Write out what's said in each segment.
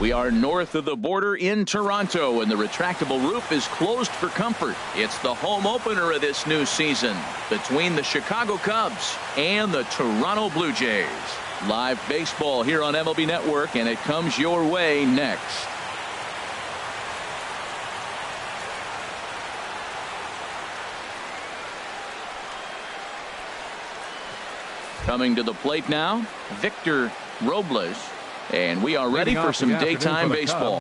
We are north of the border in Toronto, and the retractable roof is closed for comfort. It's the home opener of this new season between the Chicago Cubs and the Toronto Blue Jays. Live baseball here on MLB Network, and it comes your way next. Coming to the plate now, Victor Robles. And we are ready for some daytime baseball.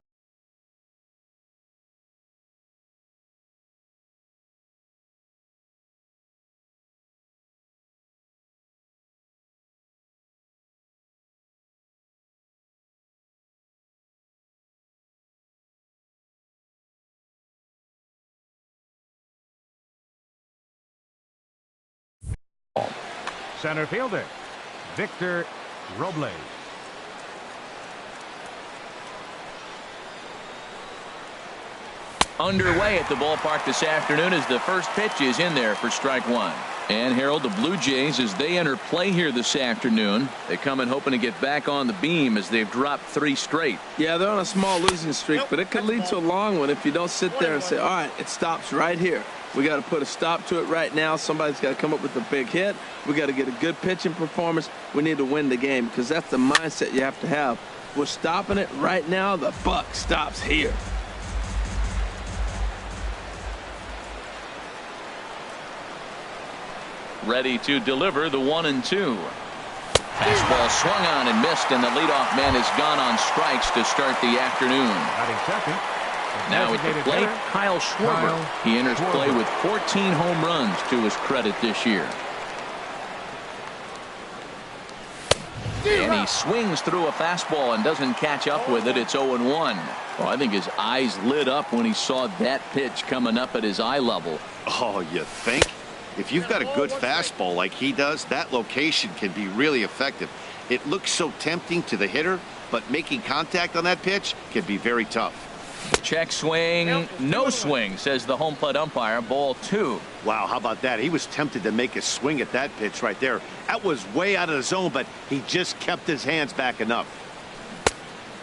Center fielder, Victor Robles. Underway at the ballpark this afternoon as the first pitch is in there for strike one. And Harold, the Blue Jays, as they enter play here this afternoon, they come in hoping to get back on the beam as they've dropped 3 straight. Yeah, they're on a small losing streak, but it could lead to a long one if you don't sit there and say, all right, it stops right here. We got to put a stop to it right now. Somebody's got to come up with a big hit. We got to get a good pitching performance. We need to win the game because that's the mindset you have to have. We're stopping it right now. The buck stops here. Ready to deliver the 1-2. Fastball swung on and missed, and the leadoff man has gone on strikes to start the afternoon. Now at the plate, Kyle Schwarber. He enters play with 14 home runs to his credit this year. And he swings through a fastball and doesn't catch up with it. It's 0-1. Well, I think his eyes lit up when he saw that pitch coming up at his eye level. Oh, you think? If you've got a good fastball like he does, that location can be really effective. It looks so tempting to the hitter, but making contact on that pitch can be very tough. Check swing, no swing, says the home plate umpire. Ball 2. Wow, how about that? He was tempted to make a swing at that pitch right there. That was way out of the zone, but he just kept his hands back enough.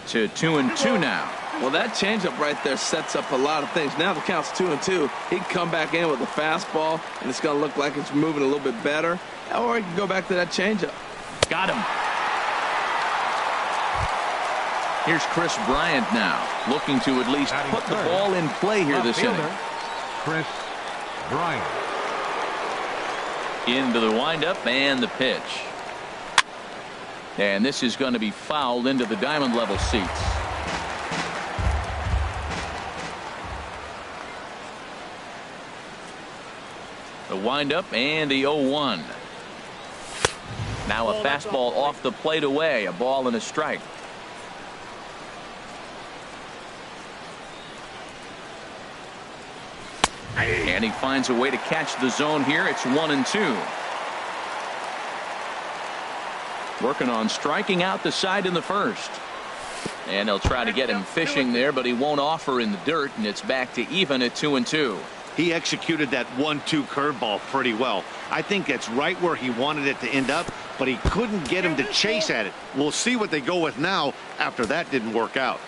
To 2-2 now. Well, that changeup right there sets up a lot of things. Now the count's 2-2. He can come back in with a fastball, and it's going to look like it's moving a little bit better. Or he can go back to that changeup. Got him. Here's Chris Bryant now, looking to at least put the ball in play here this inning. Chris Bryant. Into the windup and the pitch. And this is going to be fouled into the diamond level seats. The windup and the 0-1. Now a fastball off the plate away, a ball and a strike. And he finds a way to catch the zone here. It's 1-2. Working on striking out the side in the first. And they'll try to get him fishing there, but he won't offer in the dirt, and it's back to even at 2-2. He executed that 1-2 curveball pretty well. I think that's right where he wanted it to end up, but he couldn't get him to chase at it. We'll see what they go with now after that didn't work out.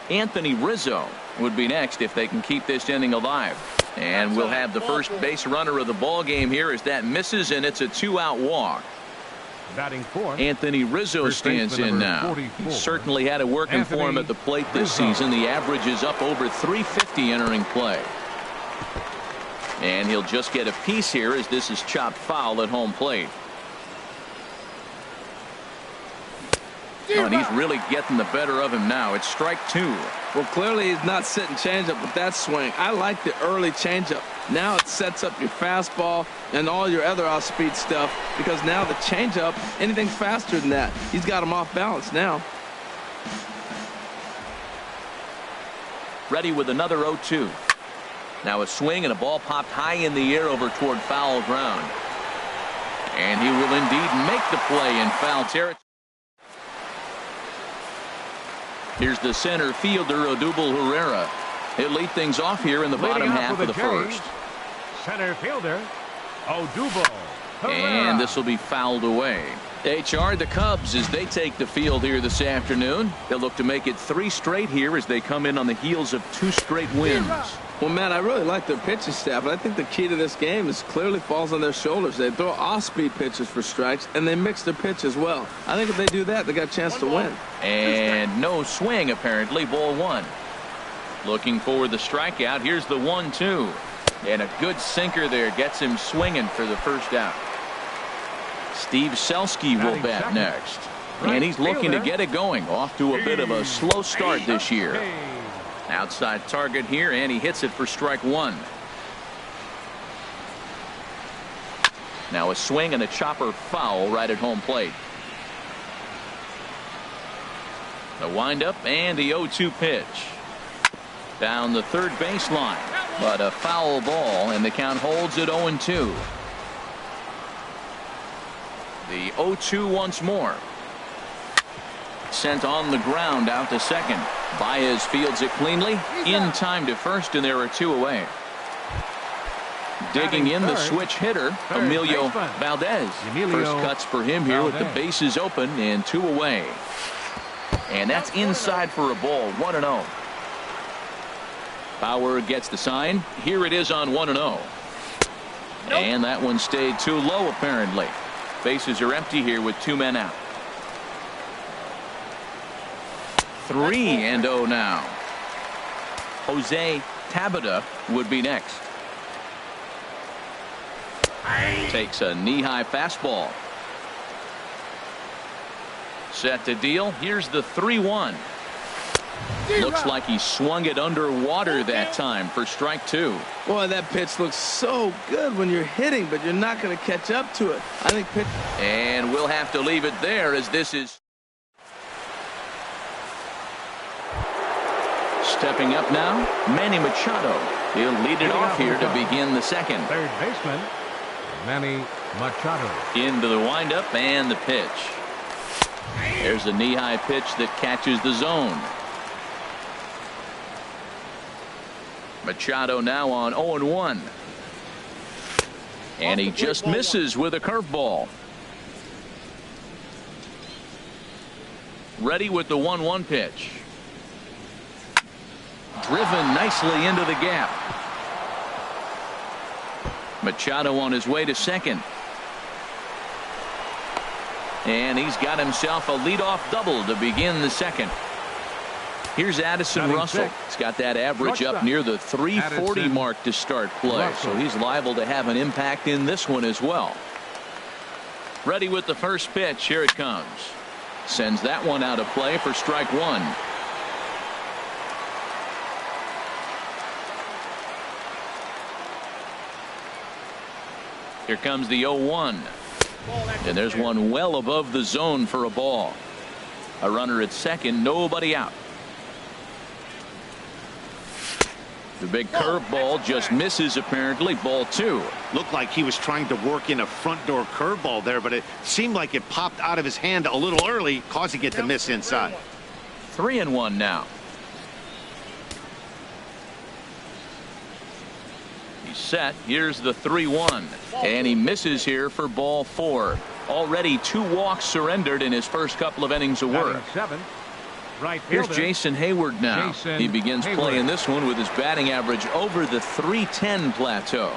Anthony Rizzo would be next if they can keep this inning alive. And we'll have the first base runner of the ball game here as that misses, and it's a 2-out walk. Batting fourth, Anthony Rizzo stands in now. He certainly had it working for him at the plate this season. The average is up over 350 entering play. And he'll just get a piece here as this is chopped foul at home plate. Oh, and he's really getting the better of him now. It's strike 2. Well, clearly he's not sitting changeup with that swing. I like the early changeup. Now it sets up your fastball and all your other off-speed stuff, because now the changeup, anything faster than that, he's got him off balance now. Ready with another 0-2. Now a swing and a ball popped high in the air over toward foul ground. And he will indeed make the play in foul territory. Here's the center fielder, Odubel Herrera. He'll lead things off here in the bottom half of the first. Center fielder, Odubel Herrera. And this will be fouled away. HR, the Cubs, as they take the field here this afternoon. They'll look to make it 3 straight here as they come in on the heels of 2 straight wins. Well, Matt, I really like their pitching staff, but I think the key to this game is clearly falls on their shoulders. They throw off-speed pitches for strikes, and they mix their pitch as well. I think if they do that, they got a chance to win. And no swing, apparently. Ball 1. Looking for the strikeout. Here's the 1-2. And a good sinker there gets him swinging for the first out. Steve Selski will bat next. And he's looking to get it going. Off to a bit of a slow start this year. Outside target here, and he hits it for strike 1. Now a swing and a chopper foul right at home plate. The windup and the 0-2 pitch. Down the third baseline. But a foul ball, and the count holds at 0-2. The 0-2 once more. Sent on the ground out to second. Baez fields it cleanly. In time to first, and there are 2 away. Digging in the switch hitter, Emilio Valdez. First cuts for him here with the bases open and 2 away. And that's inside for a ball. 1-0. Bauer gets the sign. Here it is on 1-0. And that one stayed too low, apparently. Bases are empty here with 2 men out. 3-0 now. Jose Tabata would be next. Takes a knee-high fastball. Set to deal. Here's the 3-1. Looks like he swung it underwater that time for strike 2. Boy, that pitch looks so good when you're hitting, but you're not going to catch up to it. I think pitch. And we'll have to leave it there as this is. Stepping up now, Manny Machado. He'll lead it off here to begin the second. Third baseman, Manny Machado. Into the windup and the pitch. There's a knee-high pitch that catches the zone. Machado now on 0-1. And he just misses with a curveball. Ready with the 1-1 pitch. Driven nicely into the gap. Machado on his way to second. And he's got himself a leadoff double to begin the second. Here's Addison Russell. He's got that average up near the 340 mark to start play. So he's liable to have an impact in this one as well. Ready with the first pitch. Here it comes. Sends that one out of play for strike 1. Here comes the 0-1. And there's one well above the zone for a ball. A runner at second, nobody out. The big curveball just misses, apparently. Ball 2. Looked like he was trying to work in a front door curveball there, but it seemed like it popped out of his hand a little early, causing it to miss inside. 3-1 now. He's set. Here's the 3-1. And he misses here for ball 4. Already 2 walks surrendered in his first couple of innings of work. Here's Jason Hayward now. He begins playing this one with his batting average over the 310 plateau.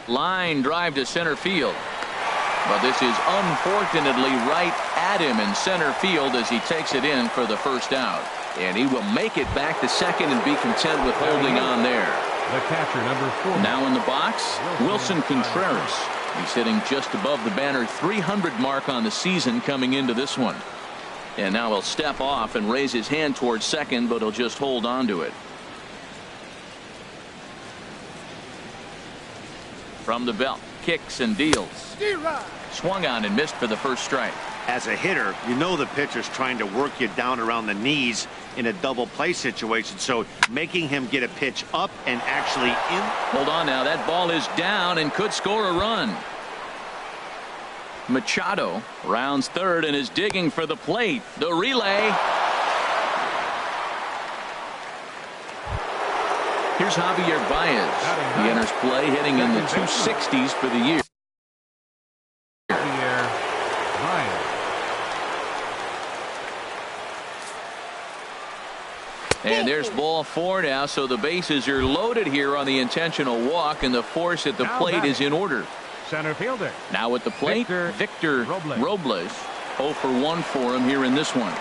Line drive to center field. But this is unfortunately right at him in center field as he takes it in for the first out. And he will make it back to second and be content with holding on there. The catcher, number 4. Now in the box, Wilson Contreras. He's hitting just above the banner 300 mark on the season coming into this one. And now he'll step off and raise his hand towards second, but he'll just hold on to it. From the belt, kicks and deals. Swung on and missed for the first strike. As a hitter, you know the pitcher's trying to work you down around the knees in a double play situation, so making him get a pitch up and actually in. Hold on now, that ball is down and could score a run. Machado rounds third and is digging for the plate. The relay. Here's Javier Baez. He enters play hitting in the 260s for the year. And there's ball 4 now, so the bases are loaded here on the intentional walk, and the force at the plate is in order. Center fielder. Now at the plate, Victor Robles. 0 for 1 for him here in this one.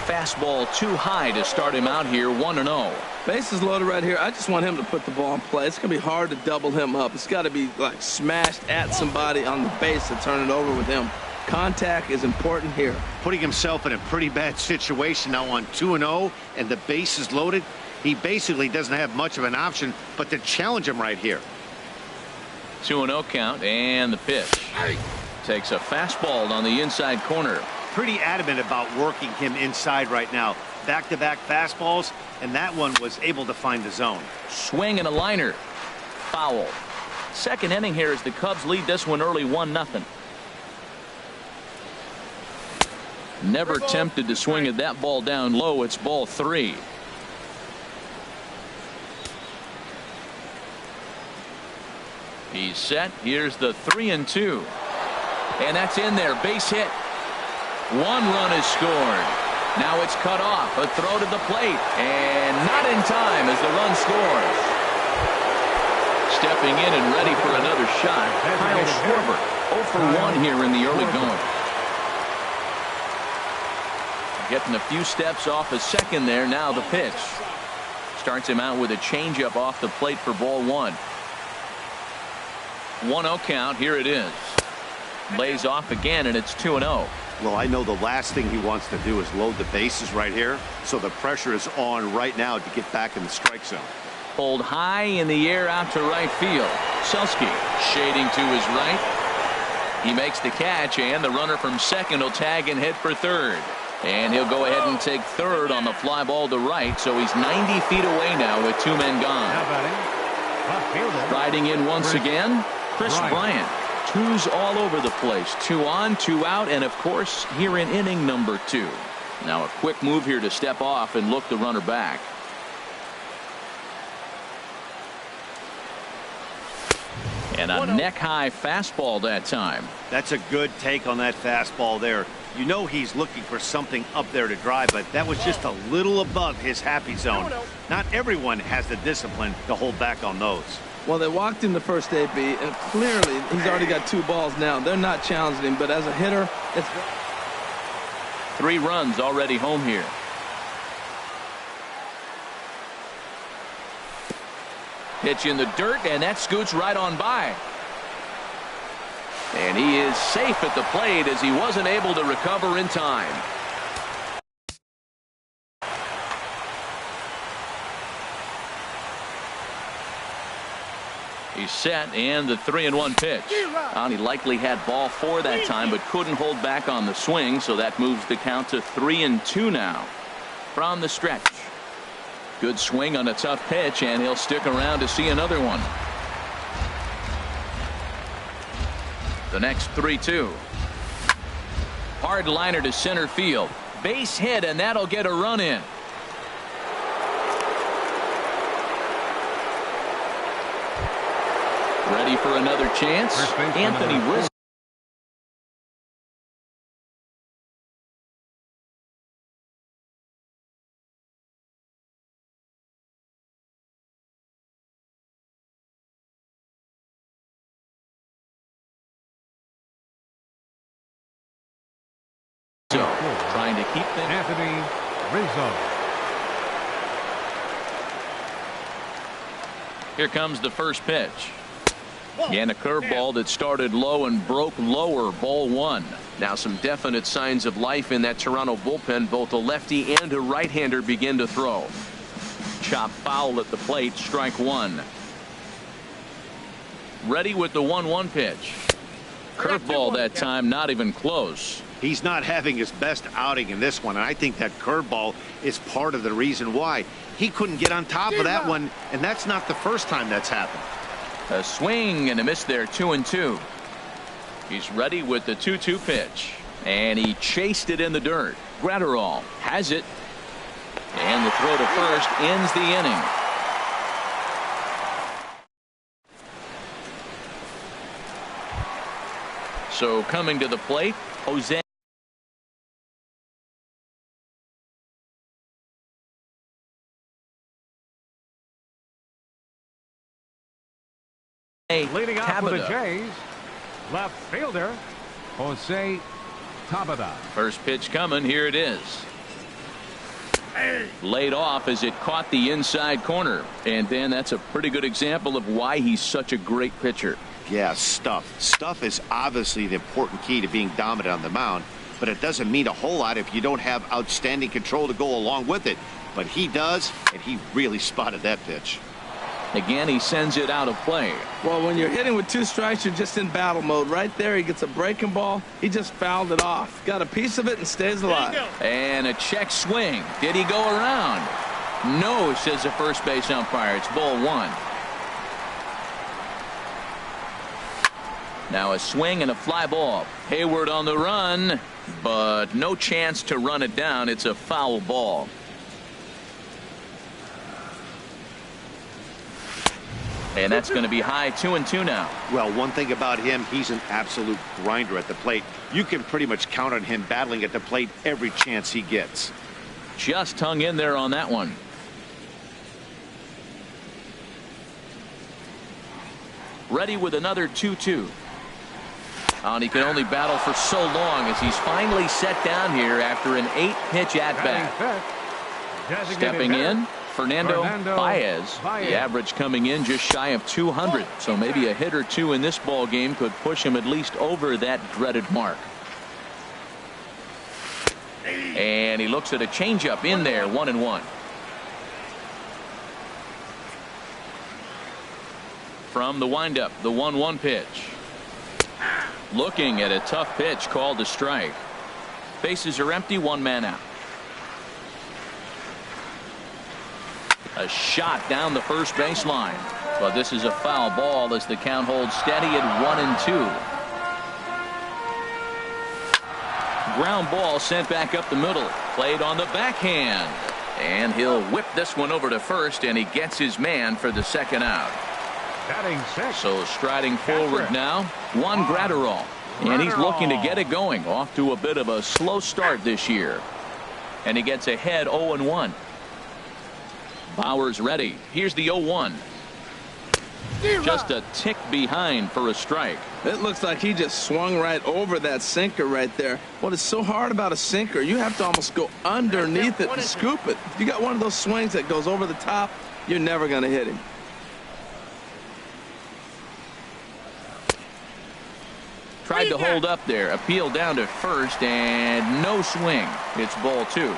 Fastball too high to start him out here, 1-0. Bases loaded right here. I just want him to put the ball in play. It's going to be hard to double him up. It's got to be like smashed at somebody on the base to turn it over with him. Contact is important here. Putting himself in a pretty bad situation now on 2-0 and the base is loaded. He basically doesn't have much of an option but to challenge him right here. 2-0 count, and the pitch. Takes a fastball on the inside corner. Pretty adamant about working him inside right now. Back-to-back fastballs, and that one was able to find the zone. Swing and a liner. Foul. Second inning here as the Cubs lead this one early 1-0. Never tempted to swing at that ball down low. It's ball 3. He's set. Here's the 3-2. And that's in there. Base hit. 1 run is scored. Now it's cut off. A throw to the plate. And not in time as the run scores. Stepping in and ready for another shot, Kyle Schwarber. 0 for 1 here in the early going. Getting a few steps off a second there. Now the pitch. Starts him out with a changeup off the plate for ball 1. 1-0 count. Here it is. Lays off again, and it's 2-0. Well, I know the last thing he wants to do is load the bases right here, so the pressure is on right now to get back in the strike zone. Pulled high in the air out to right field. Selski shading to his right. He makes the catch, and the runner from second will tag and hit for third. And he'll go ahead and take third on the fly ball to right, so he's 90 feet away now with 2 men gone. Riding in once again, Chris Bryant. 2s all over the place. 2 on, 2 out, and of course here in inning number 2. Now a quick move here to step off and look the runner back. And a neck-high fastball that time. That's a good take on that fastball there. You know he's looking for something up there to drive, but that was just a little above his happy zone. Not everyone has the discipline to hold back on those. Well, they walked him the first AB, and clearly he's already got 2 balls now. They're not challenging him, but as a hitter, it's 3 runs already home here. Pitch in the dirt, and that scoots right on by. And he is safe at the plate as he wasn't able to recover in time. He's set, and the 3-1 pitch. He likely had ball 4 that time, but couldn't hold back on the swing, so that moves the count to 3-2 now. From the stretch. Good swing on a tough pitch, and he'll stick around to see another one. The next 3-2. Hard liner to center field. Base hit, and that'll get a run in. Ready for another chance. Anthony Rizzo. Trying to keep them. Anthony Rizzo. Here comes the first pitch. And a curveball that started low and broke lower. Ball 1. Now some definite signs of life in that Toronto bullpen. Both a lefty and a right-hander begin to throw. Chop foul at the plate. Strike 1. Ready with the 1-1 pitch. Curveball that time, not even close. He's not having his best outing in this one, and I think that curveball is part of the reason why. He couldn't get on top of that one, and that's not the first time that's happened. A swing and a miss there, 2-2. He's ready with the 2-2 pitch. And he chased it in the dirt. Gratterall has it. And the throw to first ends the inning. So coming to the plate, Jose Leading off with the Tabata. Jays, left fielder, Jose Tabata. First pitch coming. Here it is. Laid off as it caught the inside corner. And Dan, that's a pretty good example of why he's such a great pitcher. Yeah, stuff. Stuff is obviously the important key to being dominant on the mound, but it doesn't mean a whole lot if you don't have outstanding control to go along with it. But he does, and he really spotted that pitch. Again, he sends it out of play. Well, when you're hitting with 2 strikes, you're just in battle mode. Right there, he gets a breaking ball. He just fouled it off. Got a piece of it and stays alive. And a check swing. Did he go around? No, says the first base umpire. It's ball 1. Now a swing and a fly ball. Hayward on the run, but no chance to run it down. It's a foul ball. And that's going to be high 2-2 now. Well, one thing about him, he's an absolute grinder at the plate. You can pretty much count on him battling at the plate every chance he gets. Just hung in there on that one. Ready with another 2-2. And he can only battle for so long as he's finally set down here after an 8-pitch at-bat. Stepping in, Fernando Baez. The average coming in just shy of 200. So maybe a hit or two in this ball game could push him at least over that dreaded mark. And he looks at a changeup in there, 1-1. From the windup, the 1-1 pitch. Looking at a tough pitch called a strike. Bases are empty, 1 man out. A shot down the first baseline, but this is a foul ball as the count holds steady at 1-2. Ground ball sent back up the middle, played on the backhand, and he'll whip this one over to first, and he gets his man for the second out. So striding forward now, Juan Gratterall, and he's looking to get it going. Off to a bit of a slow start this year, and he gets ahead 0-1. Bauer's ready. Here's the 0-1. Just a tick behind for a strike. It looks like he just swung right over that sinker right there. What is so hard about a sinker, you have to almost go underneath it and scoop it. If you got one of those swings that goes over the top, you're never going to hit him. Tried to hold up there. Appeal down to first, and no swing. It's ball 2.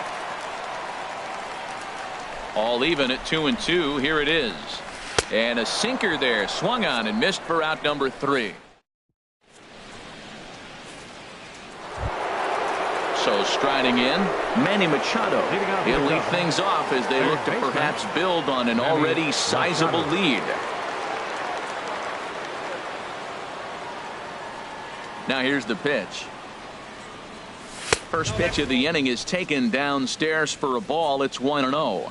All even at 2-2. Here it is. And a sinker there. Swung on and missed for out number 3. So striding in, Manny Machado. He'll lead things off as they look to perhaps build on an already sizable lead. Now here's the pitch. First pitch of the inning is taken downstairs for a ball. It's 1-0.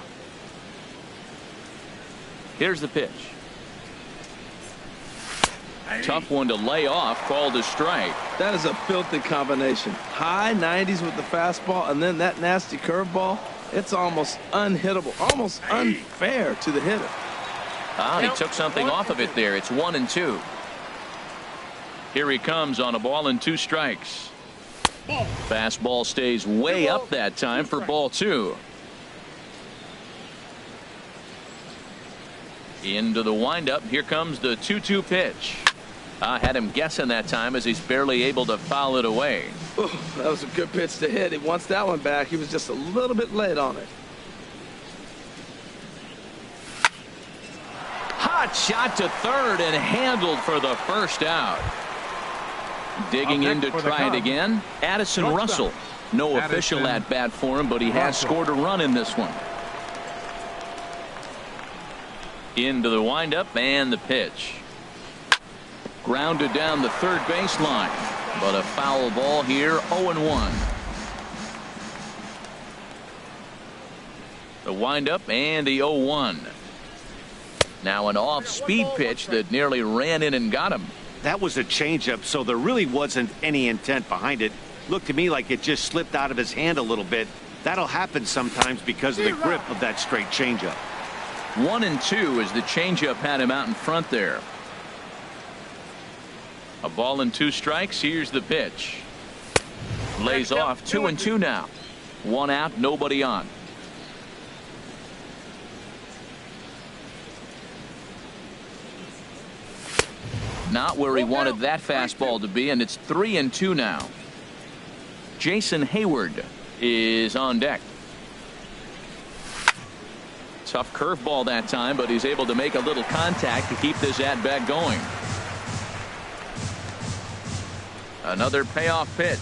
Here's the pitch. Tough one to lay off, called a strike. That is a filthy combination. High 90s with the fastball, and then that nasty curveball. It's almost unhittable, almost unfair to the hitter. He took something off of it there. It's 1-2. Here he comes on a ball and 2 strikes. Fastball stays way up that time for ball 2. Into the windup. Here comes the 2-2 pitch. Had him guessing that time as he's barely able to foul it away. Ooh, that was a good pitch to hit. He wants that one back. He was just a little bit late on it. Hot shot to third and handled for the first out. Digging in to try it again, Addison Russell. No official at bat for him, but he has scored a run in this one. Into the windup and the pitch. Grounded down the third baseline, but a foul ball here. 0-1. The windup and the 0-1. Now an off-speed pitch that nearly ran in and got him. That was a changeup, so there really wasn't any intent behind it. Looked to me like it just slipped out of his hand a little bit. That'll happen sometimes because of the grip of that straight changeup. 1-2 as the changeup had him out in front there. A ball and 2 strikes. Here's the pitch. Lays off 2-2 now. 1 out, nobody on. Not where he wanted that fastball to be, and it's 3-2 now. Jason Hayward is on deck. Tough curveball that time, but he's able to make a little contact to keep this at-bat going. Another payoff pitch.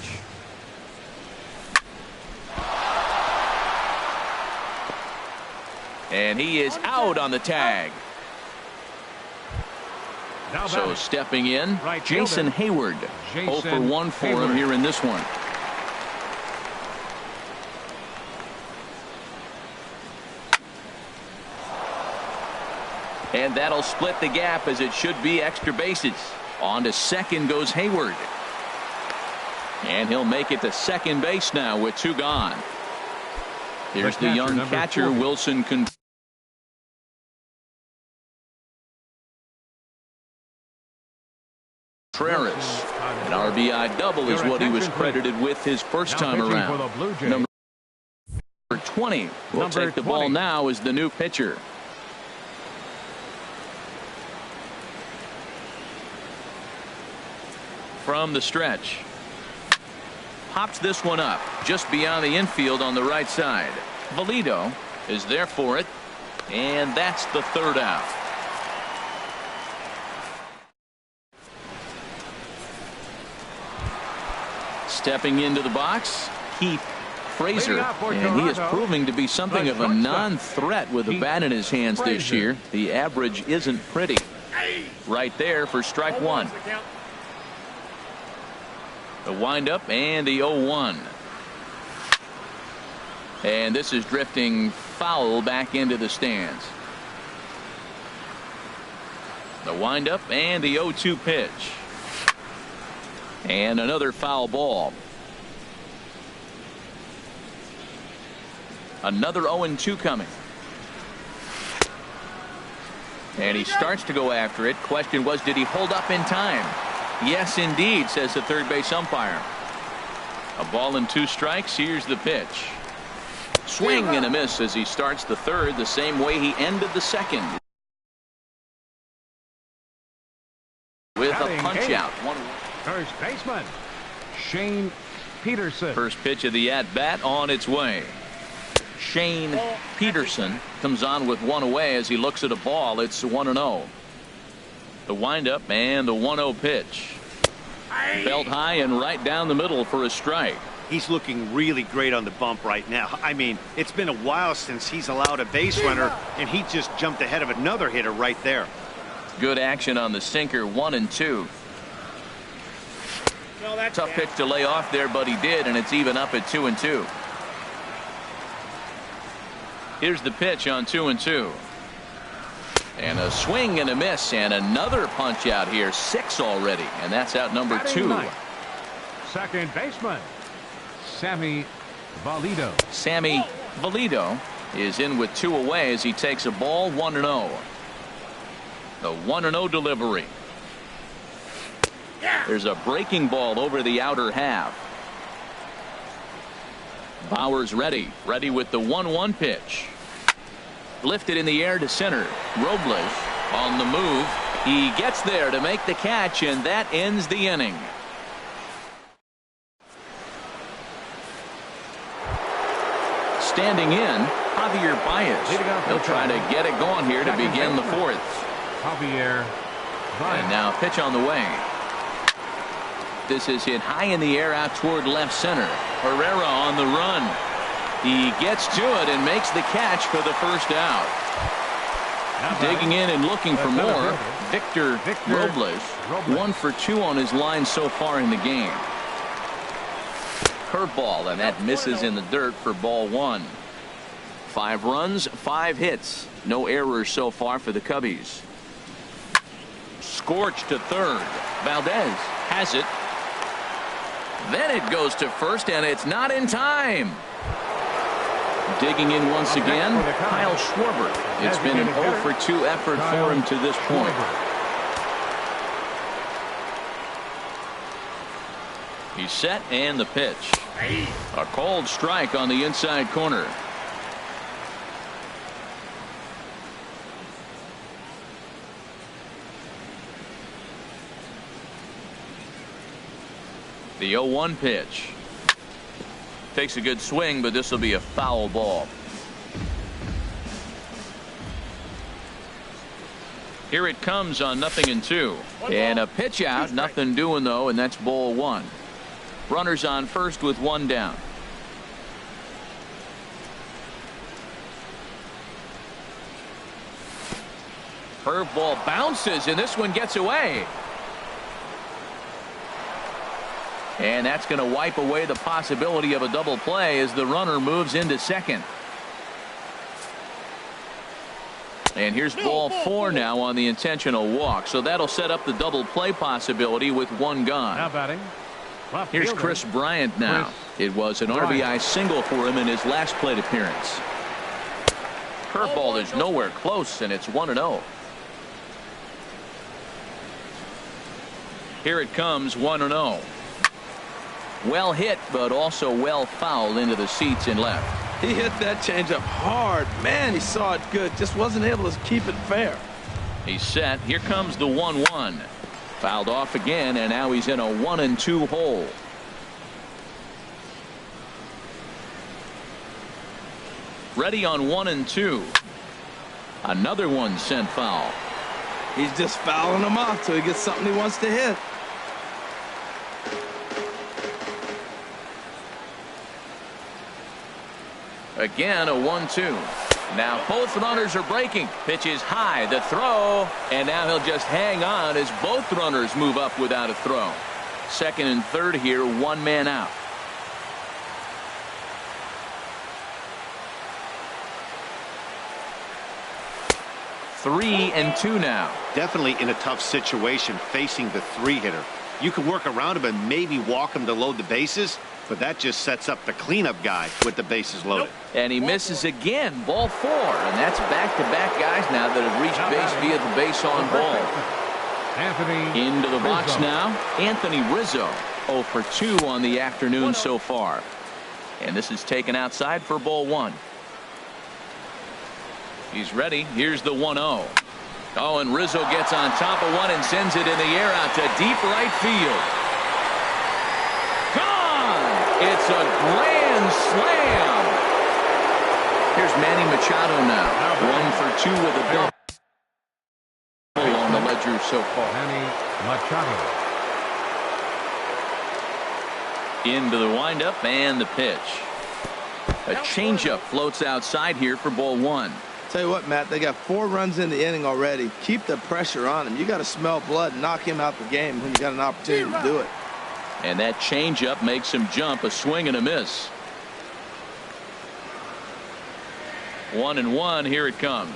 And he is out on the tag. So stepping in, Right Jason fielder. Hayward. 0 for 1 for him here in this one. And that'll split the gap, as it should be extra bases. On to second goes Hayward. And he'll make it to second base now with 2 gone. Here's the young catcher, 40. Wilson Contreras. An RBI double is what he was credited with his first time around. Number 20 will take the ball now as the new pitcher. From the stretch. Pops this one up just beyond the infield on the right side. Valido is there for it, and that's the 3rd out. Stepping into the box, Keith Frazier, and he is proving to be something of a non-threat with a bat in his hands this year. The average isn't pretty. Right there for strike 1. The windup and the 0-1. And this is drifting foul back into the stands. The windup and the 0-2 pitch. And another foul ball. Another 0-2 coming. And he starts to go after it. Question was, did he hold up in time? Yes, indeed, says the third base umpire. A ball and 2 strikes. Here's the pitch. Swing and a miss as he starts the third the same way he ended the second. With a punch out. First baseman, Shane Peterson. First pitch of the at-bat on its way. Shane Peterson comes on with 1 away as he looks at a ball. It's 1-0. The windup and the 1-0 pitch. Belt high and right down the middle for a strike. He's looking really great on the bump right now. I mean, it's been a while since he's allowed a base runner, and he just jumped ahead of another hitter right there. Good action on the sinker. 1-2. Tough pitch to lay off there, but he did, and it's even up at 2-2. Here's the pitch on 2-2. And a swing and a miss, and another punch out here. 6 already, and that's out number 2. Second baseman, Sammy Valido. Sammy Valido is in with 2 away as he takes a ball. 1-0. The 1-0 delivery. There's a breaking ball over the outer half. Bauer's ready with the 1-1 pitch. Lifted in the air to center. Robles on the move. He gets there to make the catch, and that ends the inning. Standing in, Javier Baez. He'll try to get it going here to begin the 4th. Javier Baez. And now pitch on the way. This is hit high in the air out toward left center. Herrera on the run. He gets to it and makes the catch for the first out. Digging in and looking for more, Victor Robles. 1 for 2 on his line so far in the game. Curveball, and that misses in the dirt for ball 1. 5 runs, 5 hits. No errors so far for the Cubbies. Scorch to third. Valdez has it. Then it goes to first, and it's not in time. Digging in once again, Kyle Schwarber. It's been an 0 for 2 effort for him to this point. He's set and the pitch. A cold strike on the inside corner. The 0-1 pitch. Takes a good swing, but this will be a foul ball. Here it comes on 0-2. And a pitch out, nothing doing though, and that's ball 1. Runners on first with 1 down. Curveball bounces, and this one gets away. And that's going to wipe away the possibility of a double play as the runner moves into second. And here's ball 4 now on the intentional walk. So that'll set up the double play possibility with 1 gone. Now batting. Here's Chris Bryant now. It was an RBI single for him in his last plate appearance. Curveball is nowhere close, and it's 1-0. Here it comes, 1-0. Well hit, but also well fouled into the seats in left. He hit that changeup hard. Man, he saw it good. Just wasn't able to keep it fair. He's set. Here comes the 1-1. Fouled off again, and now he's in a 1-2 hole. Ready on 1-2. Another one sent foul. He's just fouling them off till he gets something he wants to hit. Again, a 1-2. Now both runners are breaking. Pitch is high, the throw, and now he'll just hang on as both runners move up without a throw. Second and third here, 1 man out. Three and 2 now. Definitely in a tough situation facing the 3-hitter. You can work around him and maybe walk him to load the bases, but that just sets up the cleanup guy with the bases loaded. And he misses again, ball 4, and that's back-to-back guys now that have reached base via the base on ball. Anthony Into the box Rizzo. now, Anthony Rizzo. 0 for 2 on the afternoon so far. And this is taken outside for ball 1. He's ready. Here's the 1-0. Oh, and Rizzo gets on top of one and sends it in the air out to deep right field. Gone! It's a grand slam. Here's Manny Machado now. 1 for 2 with a double on the ledger so far. Manny Machado. Into the windup and the pitch. A changeup floats outside here for ball 1. Tell you what, Matt, they got 4 runs in the inning already. Keep the pressure on him. You got to smell blood and knock him out the game when you got an opportunity to do it. And that changeup makes him jump. A swing and a miss. 1-1. Here it comes.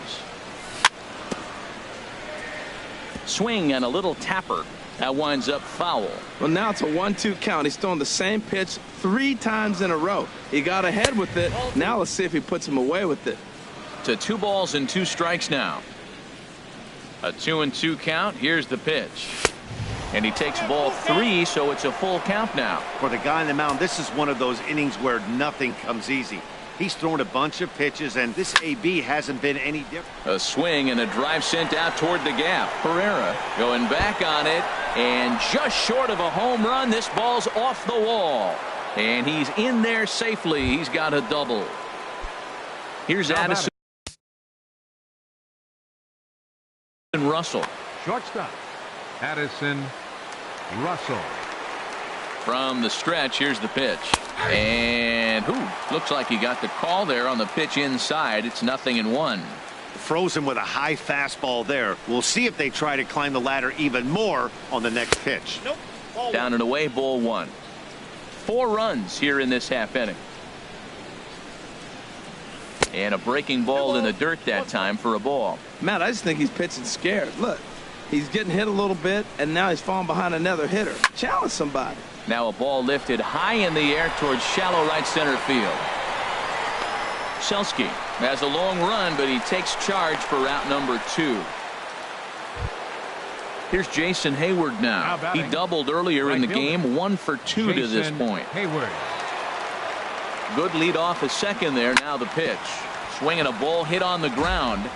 Swing and a little tapper. That winds up foul. Well, now it's a 1-2 count. He's throwing the same pitch 3 times in a row. He got ahead with it. Now let's see if he puts him away with it. To 2 balls and 2 strikes now. A 2-2 count. Here's the pitch. And he takes ball 3, so it's a full count now. For the guy on the mound, this is one of those innings where nothing comes easy. He's thrown a bunch of pitches, and this AB hasn't been any different. A swing and a drive sent out toward the gap. Pereira going back on it, and just short of a home run. This ball's off the wall, and he's in there safely. He's got a double. Here's Addison Russell. Shortstop. Addison Russell. From the stretch, here's the pitch. And looks like he got the call there on the pitch inside. It's 0-1. Frozen with a high fastball there. We'll see if they try to climb the ladder even more on the next pitch. Down and away, ball 1. 4 runs here in this half inning. And a breaking ball in the dirt that time for a ball. Matt, I just think he's pitching scared. Look, he's getting hit a little bit, and now he's falling behind another hitter. Challenge somebody. Now a ball lifted high in the air towards shallow right center field. Selski has a long run, but he takes charge for route number 2. Here's Jason Hayward now. He doubled earlier in the game, 1 for 2 to this point. Hayward. Good lead off a second there. Now the pitch. Swinging a ball hit on the ground.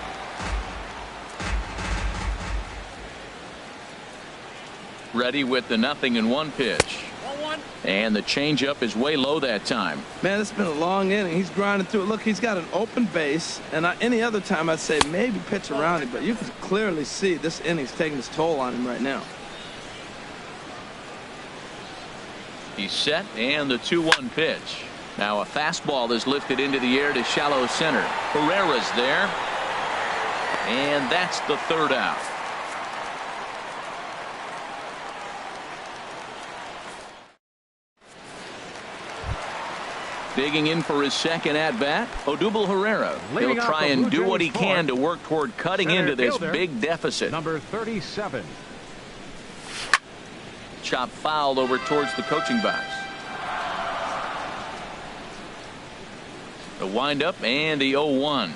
Ready with the 0-1 pitch. And the changeup is way low that time. Man, it's been a long inning. He's grinding through it. Look, he's got an open base. And any other time I'd say maybe pitch around him. But you can clearly see this inning's taking its toll on him right now. He's set, and the 2-1 pitch. Now a fastball is lifted into the air to shallow center. Herrera's there. And that's the 3rd out. Digging in for his 2nd at-bat, Odubel Herrera. He'll try and do what he can to work toward cutting into this big deficit. Number 37. Chop foul over towards the coaching box. The windup and the 0-1.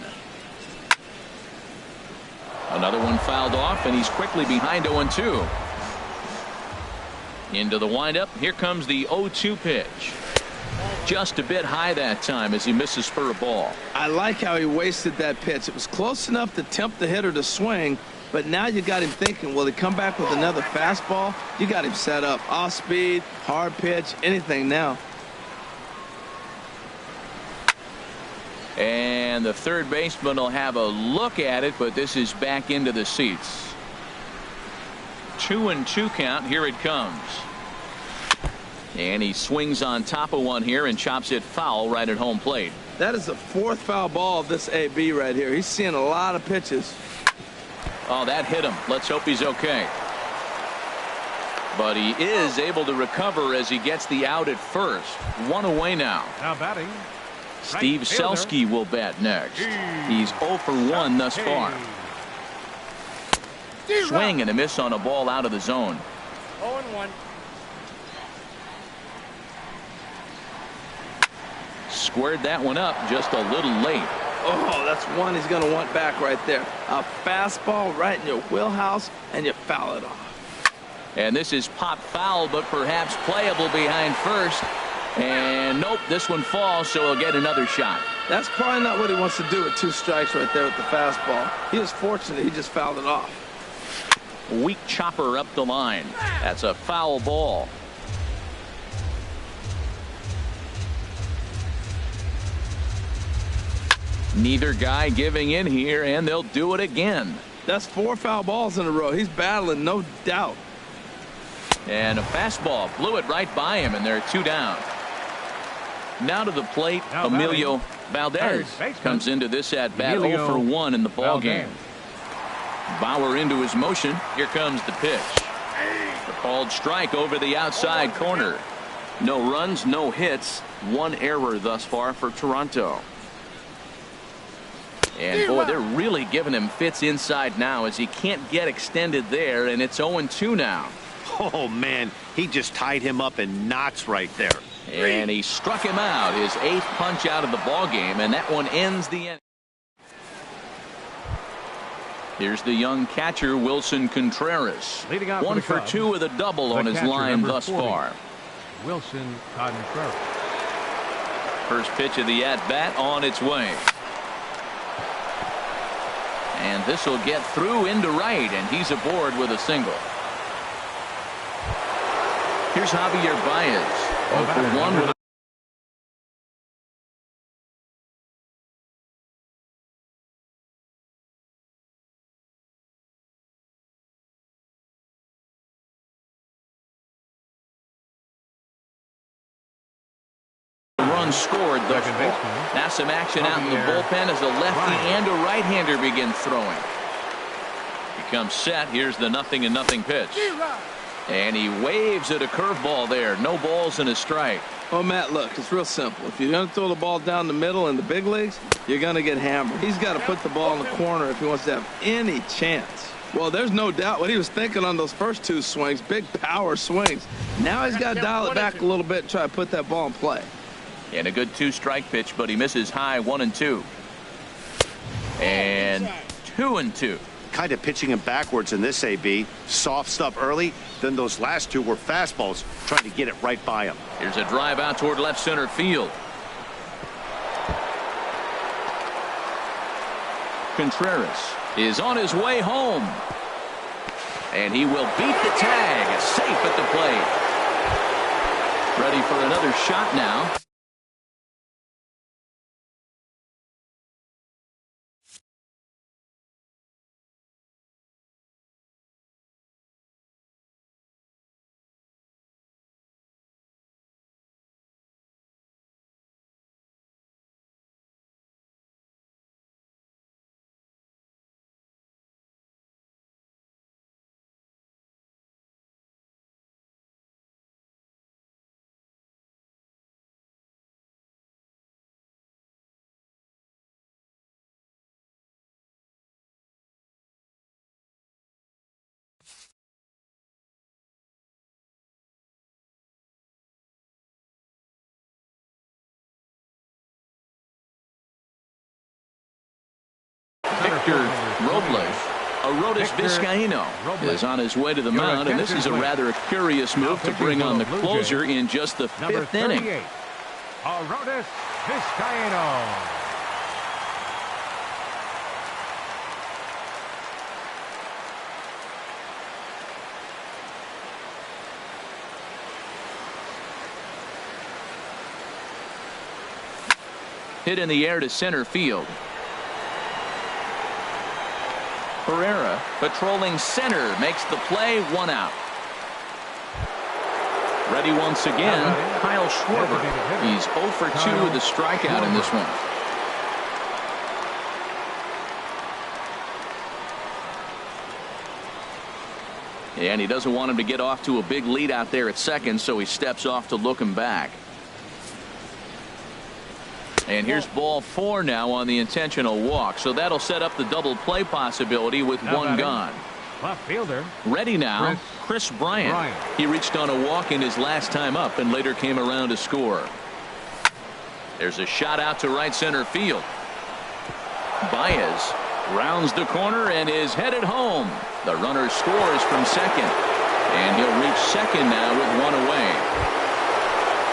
Another one fouled off, and he's quickly behind 0-2. Into the windup. Here comes the 0-2 pitch. Just a bit high that time as he misses for a ball. I like how he wasted that pitch. It was close enough to tempt the hitter to swing, but now you got him thinking, will he come back with another fastball? You got him set up. Off speed, hard pitch, anything now. And the 3rd baseman will have a look at it, but this is back into the seats. 2-2 count. Here it comes. And he swings on top of one here and chops it foul right at home plate. That is the 4th foul ball of this AB right here. He's seeing a lot of pitches. Oh, that hit him. Let's hope he's okay. But he is able to recover as he gets the out at first. 1 away now. Now batting. Steve Selski will bat next. He's 0 for 1 thus far. Swing and a miss on a ball out of the zone. 0-1. Squared that one up just a little late. Oh, that's one he's going to want back right there. A fastball right in your wheelhouse, and you foul it off. And this is pop foul, but perhaps playable behind first. And nope, this one falls, so he'll get another shot. That's probably not what he wants to do with 2 strikes right there with the fastball. He was fortunate he just fouled it off. Weak chopper up the line. That's a foul ball. Neither guy giving in here, and they'll do it again. That's 4 foul balls in a row. He's battling, no doubt. And a fastball blew it right by him, and they're 2 down. Now to the plate, now Emilio Valdez comes into this at bat 0 for 1 in the ball game. Bauer into his motion. Here comes the pitch. The called strike over the outside corner. No runs, no hits. 1 error thus far for Toronto. And boy, they're really giving him fits inside now as he can't get extended there, and it's 0-2 now. Oh, man, he just tied him up in knots right there. And he struck him out, his 8th punch out of the ball game, and that one ends the end. Here's the young catcher, Wilson Contreras. 1 for 2 with a double on his line thus far. Wilson Contreras. First pitch of the at-bat on its way. And this will get through into right, and he's aboard with a single. Here's Javier Baez. 0 for 1 with a run scored thus far. Now some action out in the bullpen as a lefty and a right-hander begin throwing. He comes set. Here's the 0-0 pitch. And he waves at a curveball there. No balls and a strike. Oh, Matt, look, it's real simple. If you're going to throw the ball down the middle in the big leagues, you're going to get hammered. He's got to put the ball in the corner if he wants to have any chance. Well, there's no doubt what he was thinking on those first 2 swings, big power swings. Now he's got to dial it back a little bit and try to put that ball in play. And a good 2-strike pitch, but he misses high 1-2. And 2-2. kind of pitching him backwards in this AB. Soft stuff early, then those last two were fastballs, trying to get it right by him. Here's a drive out toward left center field. Contreras is on his way home. And he will beat the tag. Safe at the plate. Ready for another shot now. Victor Robles Vizcaíno is on his way to the mound, and this is a rather curious move to bring on the closer in just the fifth inning. Aroldis Vizcaíno. Hit in the air to center field. Pereira patrolling center makes the play, 1 out. Ready once again, Kyle Schwarber. He's 0 for 2 with a strikeout in this one. And he doesn't want him to get off to a big lead out there at second, so he steps off to look him back. And here's ball 4 now on the intentional walk. So that'll set up the double play possibility with 1 gone. Left fielder. Ready now, Chris Bryant. He reached on a walk in his last time up and later came around to score. There's a shot out to right center field. Baez rounds the corner and is headed home. The runner scores from second. And he'll reach second now with 1 away.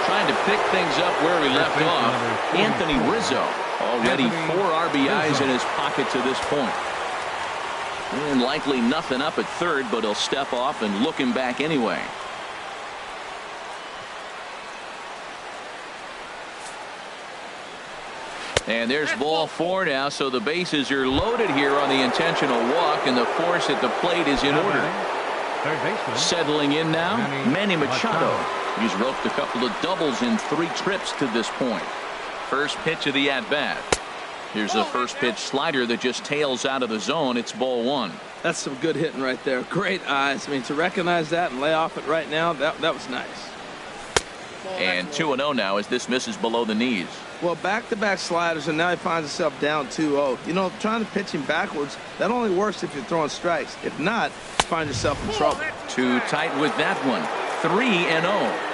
Trying to pick things up where he left off. Anthony Rizzo already 4 RBIs in his pocket to this point. And likely nothing up at third, but he'll step off and look him back anyway. And there's ball 4 now, so the bases are loaded here on the intentional walk, and the force at the plate is in order. Settling in now, Manny Machado. He's roped a couple of doubles in 3 trips to this point. First pitch of the at-bat. Here's a first pitch slider that just tails out of the zone. It's ball 1. That's some good hitting right there. Great eyes. I mean, to recognize that and lay off it right now, that was nice. And 2-0 now as this misses below the knees. Well, back-to-back sliders, and now he finds himself down 2-0. You know, trying to pitch him backwards, that only works if you're throwing strikes. If not, you find yourself in trouble. Too tight with that one. 3-0.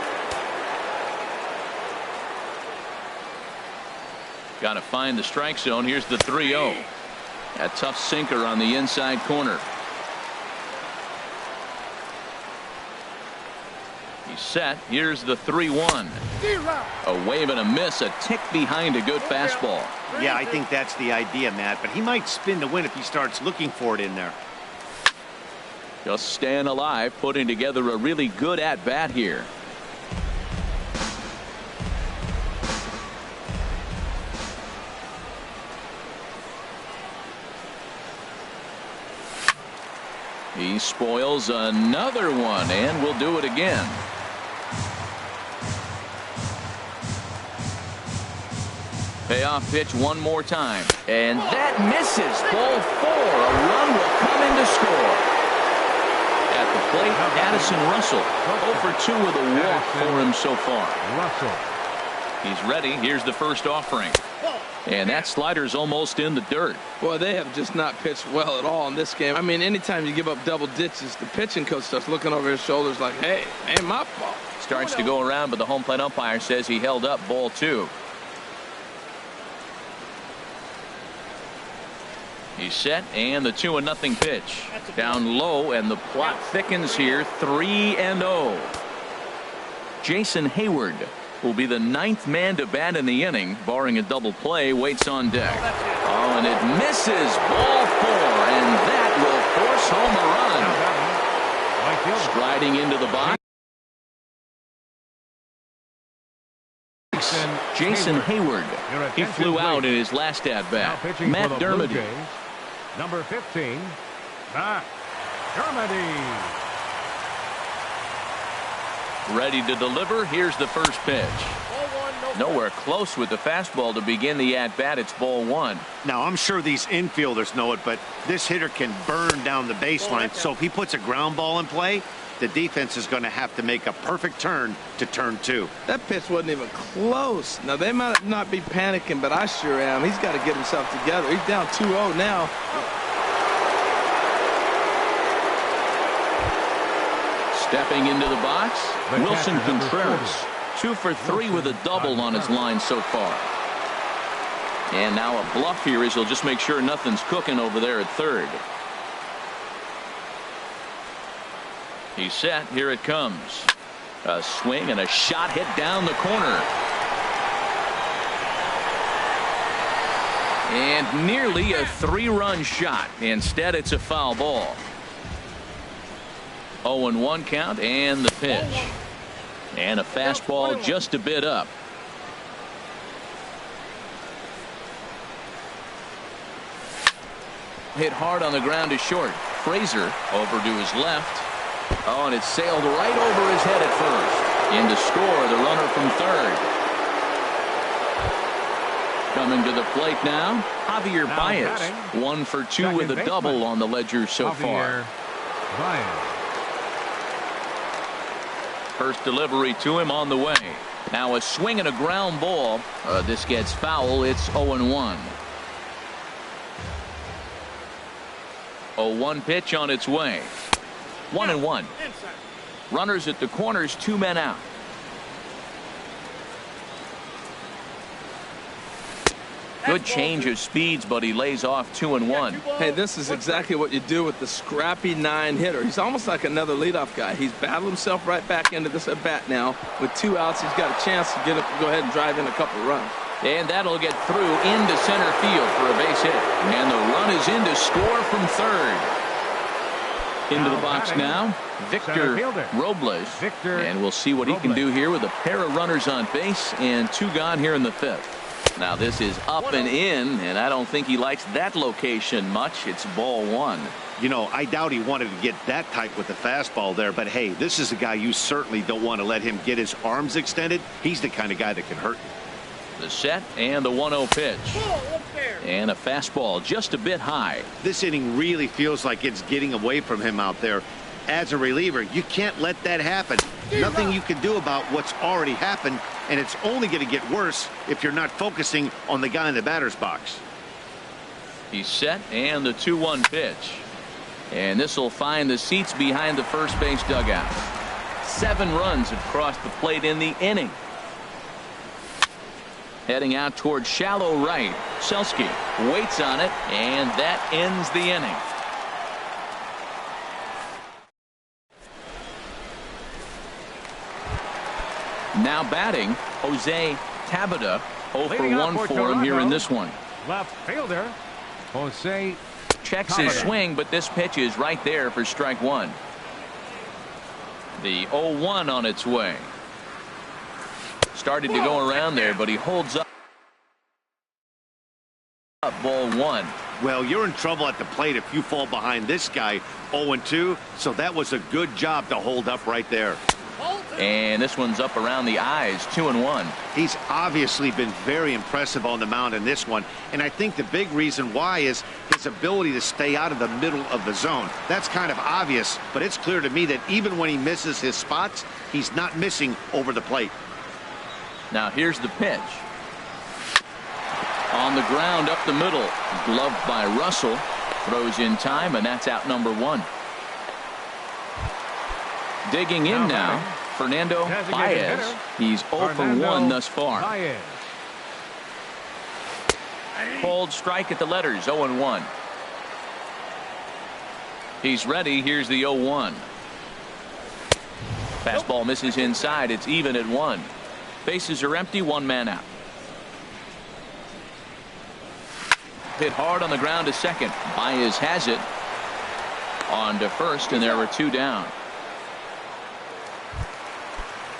Got to find the strike zone. Here's the 3-0. A tough sinker on the inside corner. He's set. Here's the 3-1. A wave and a miss. A tick behind a good fastball. Yeah, I think that's the idea, Matt. But he might spin to win if he starts looking for it in there. Just staying alive, putting together a really good at-bat here. He spoils another one, and will do it again. Payoff pitch one more time, and that misses. Ball 4. A run will come in to score. At the plate, Addison Russell. 0 for 2 with a walk for him so far. He's ready. Here's the first offering. And that slider's almost in the dirt. Boy, they have just not pitched well at all in this game. I mean, anytime you give up double ditches, the pitching coach starts looking over his shoulders like, hey, ain't my fault. Starts to go around, but the home plate umpire says he held up ball 2. He's set, and the 2-0 pitch. Down low, and the plot thickens here. 3-0. Jason Hayward will be the 9th man to bat in the inning, barring a double play. Waits on deck. Oh, and it misses. Ball 4, and that will force home a run. Striding into the box. Jason Hayward. He flew out in his last at-bat. Matt Dermody. Number 15, Matt Dermody. Ready to deliver. Here's the first pitch. Nowhere close with the fastball to begin the at-bat. It's ball 1. Now, I'm sure these infielders know it, but this hitter can burn down the baseline. So if he puts a ground ball in play, the defense is going to have to make a perfect turn to turn 2. That pitch wasn't even close. Now, they might not be panicking, but I sure am. He's got to get himself together. He's down 2-0 now. Stepping into the box, Wilson Contreras. 2 for 3 with a double on his line so far. And now a bluff here as he'll just make sure nothing's cooking over there at third. He's set. Here it comes. A swing and a shot hit down the corner. And nearly a 3-run shot. Instead, it's a foul ball. 0-1 count, and the pitch. And a fastball just a bit up. Hit hard on the ground to short. Frazier over to his left. Oh, and it sailed right over his head at first. In to score, the runner from third. Coming to the plate now, Javier Baez. 1 for 2 with a double on the ledger so far. First delivery to him on the way. Now a swing and a ground ball. This gets foul. It's 0-1. 0-1 pitch on its way. 1-1. Runners at the corners, 2 men out. Good change of speeds, but he lays off 2-1. Hey, this is exactly what you do with the scrappy 9 hitter. He's almost like another leadoff guy. He's battled himself right back into this at bat now. With 2 outs, he's got a chance to get up, go ahead and drive in a couple of runs. And that'll get through into center field for a base hit. And the run is in to score from third. Into the box now, Victor Robles. And we'll see what he can do here with a pair of runners on base and 2 gone here in the 5th. Now this is up and in, and I don't think he likes that location much. It's ball 1. You know, I doubt he wanted to get that tight with the fastball there, but hey, this is a guy you certainly don't want to let him get his arms extended. He's the kind of guy that can hurt you. The set and the 1-0 pitch. And a fastball just a bit high. This inning really feels like it's getting away from him out there. As a reliever, you can't let that happen. Nothing you can do about what's already happened, and it's only going to get worse if you're not focusing on the guy in the batter's box. He's set, and the 2-1 pitch. And this will find the seats behind the first base dugout. 7 runs have crossed the plate in the inning. Heading out towards shallow right. Selski waits on it, and that ends the inning. Now batting, Jose Tabata. 0 for 1 for him here in this one. Left fielder, Jose checks his swing, but this pitch is right there for strike 1. The 0-1 on its way. Started to go around there, but he holds up. Ball 1. Well, you're in trouble at the plate if you fall behind this guy 0-2, so that was a good job to hold up right there. And this one's up around the eyes. 2-1. He's obviously been very impressive on the mound in this one, and I think the big reason why is his ability to stay out of the middle of the zone. That's kind of obvious, but it's clear to me that even when he misses his spots, he's not missing over the plate. Now here's the pitch. On the ground up the middle. Gloved by Russell. Throws in time, and that's out number 1. Digging in now, Fernando Baez. He's 0 for 1 thus far. Cold strike at the letters, 0-1. He's ready. Here's the 0-1. Fastball misses inside. It's even at 1. Bases are empty. 1 man out. Hit hard on the ground to second. Baez has it. On to first, and there were 2 down.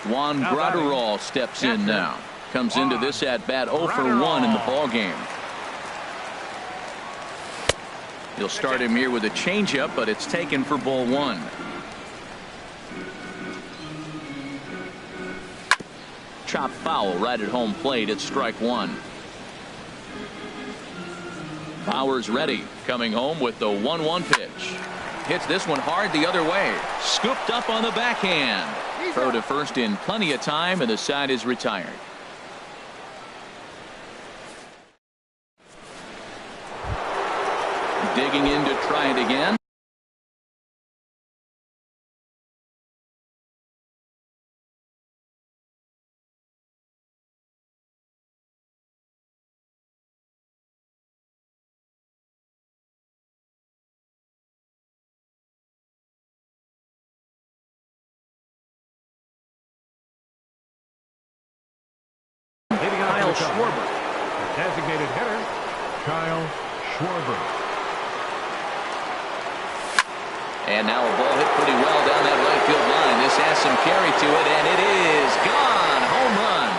Juan Graterol steps in now. Comes into this at bat 0 for 1 in the ball game. He'll start him here with a changeup, but it's taken for ball 1. Chop foul right at home plate. It's strike 1. Bauer's ready, coming home with the 1-1 pitch. Hits this one hard the other way. Scooped up on the backhand. Throw to first in plenty of time, and the side is retired. Digging in to try it again. Schwarber. Designated hitter, Kyle Schwarber. And now a ball hit pretty well down that right field line. This has some carry to it, and it is gone. Home run.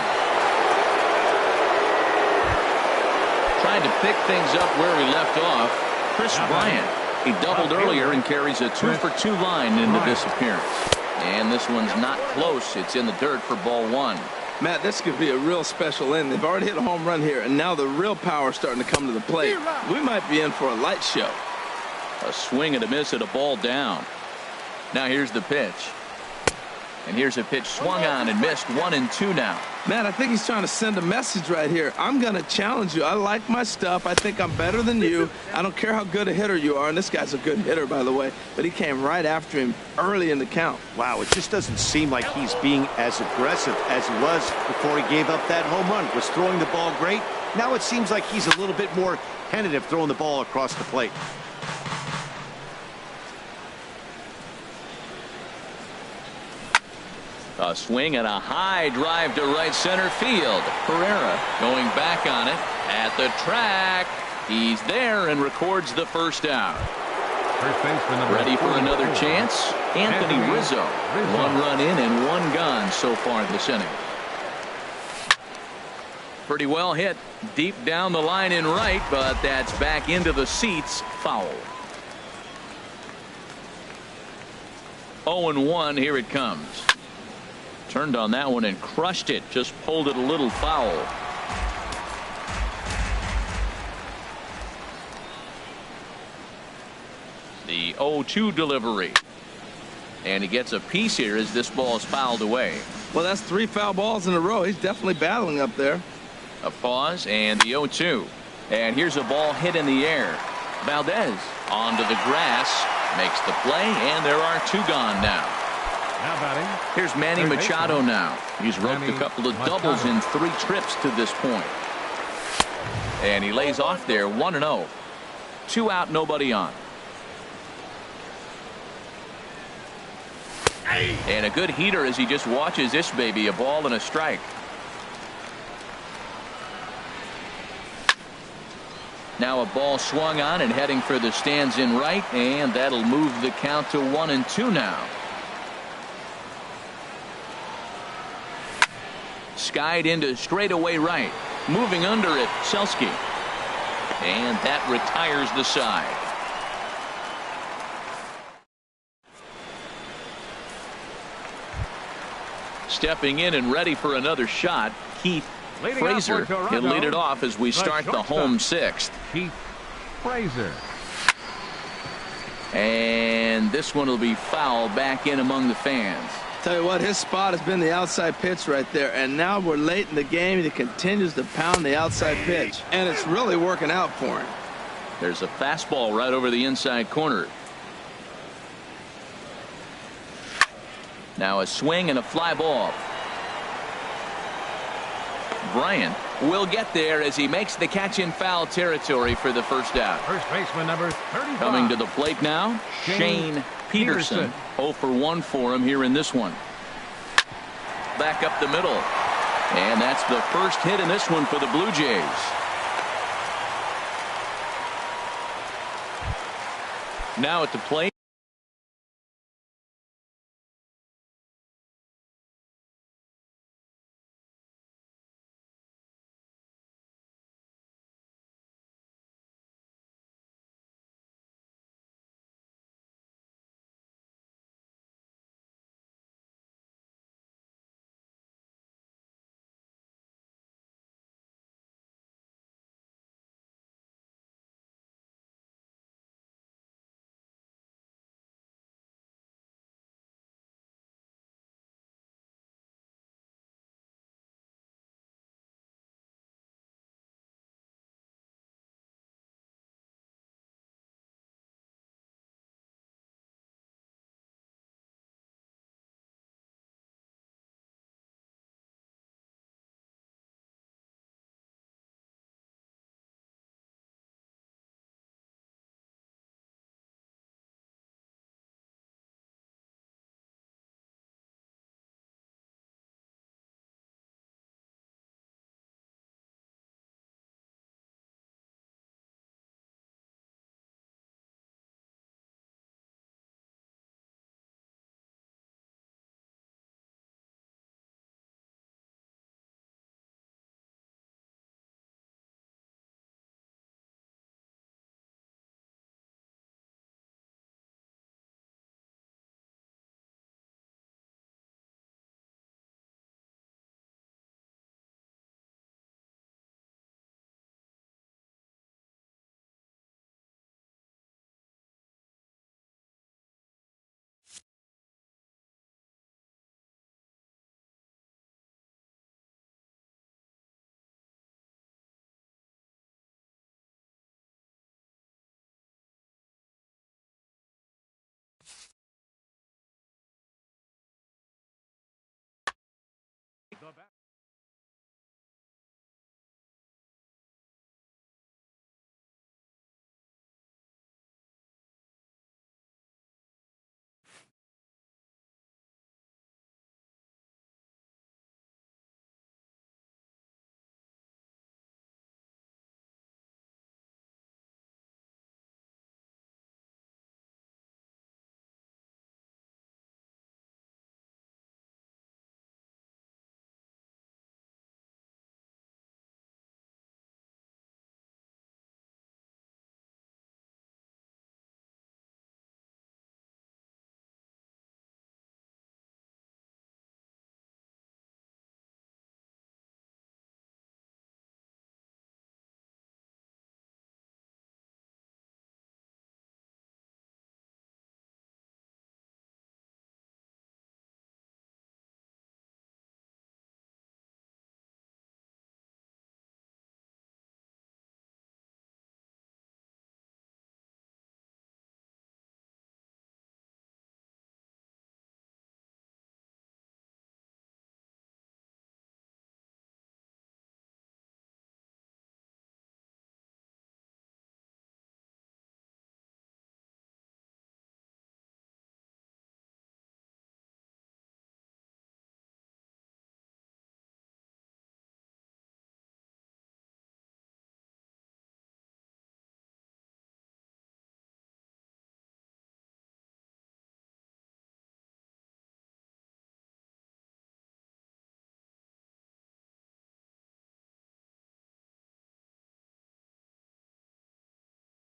Trying to pick things up where we left off. Chris Bryant. He doubled earlier and carries a 2 for 2 line into this appearance. And this one's not close. It's in the dirt for ball 1. Matt, this could be a real special inning. They've already hit a home run here, and now the real power is starting to come to the plate. We might be in for a light show. A swing and a miss at a ball down. Now here's the pitch. And here's a pitch swung on and missed. 1-2 now. Matt, I think he's trying to send a message right here. I'm going to challenge you. I like my stuff. I think I'm better than you. I don't care how good a hitter you are. And this guy's a good hitter, by the way. But he came right after him early in the count. Wow, it just doesn't seem like he's being as aggressive as he was before he gave up that home run. Was throwing the ball great. Now it seems like he's a little bit more tentative throwing the ball across the plate. A swing and a high drive to right center field. Pereira going back on it at the track. He's there and records the first out. First baseman ready for another chance. Anthony Rizzo. 1 run in and 1 gone so far this inning. Pretty well hit deep down the line in right, but that's back into the seats. Foul. 0-1. Here it comes. Turned on that one and crushed it. Just pulled it a little foul. The 0-2 delivery. And he gets a piece here as this ball is fouled away. Well, that's 3 foul balls in a row. He's definitely battling up there. A pause and the 0-2. And here's a ball hit in the air. Valdez onto the grass. Makes the play, and there are 2 gone now. Now batting. Here's Manny Machado now. He's roped a couple of doubles in 3 trips to this point. And he lays off there 1-0. 2 out, nobody on. And a good heater as he just watches this baby. A ball and a strike. Now a ball swung on and heading for the stands in right, and that'll move the count to 1-2 now. Skied into straightaway right. Moving under it, Selski. And that retires the side. Stepping in and ready for another shot, Keith Frazier. He'll lead it off as we start the home 6th. Keith Frazier. And this one will be foul back in among the fans. Tell you what, his spot has been the outside pitch right there, and now we're late in the game, and he continues to pound the outside pitch, and it's really working out for him. There's a fastball right over the inside corner. Now a swing and a fly ball. Bryant will get there as he makes the catch in foul territory for the first out. First baseman number 35. Coming to the plate now, Shane Peterson. 0 for 1 for him here in this one. Back up the middle. And that's the first hit in this one for the Blue Jays. Now at the plate. The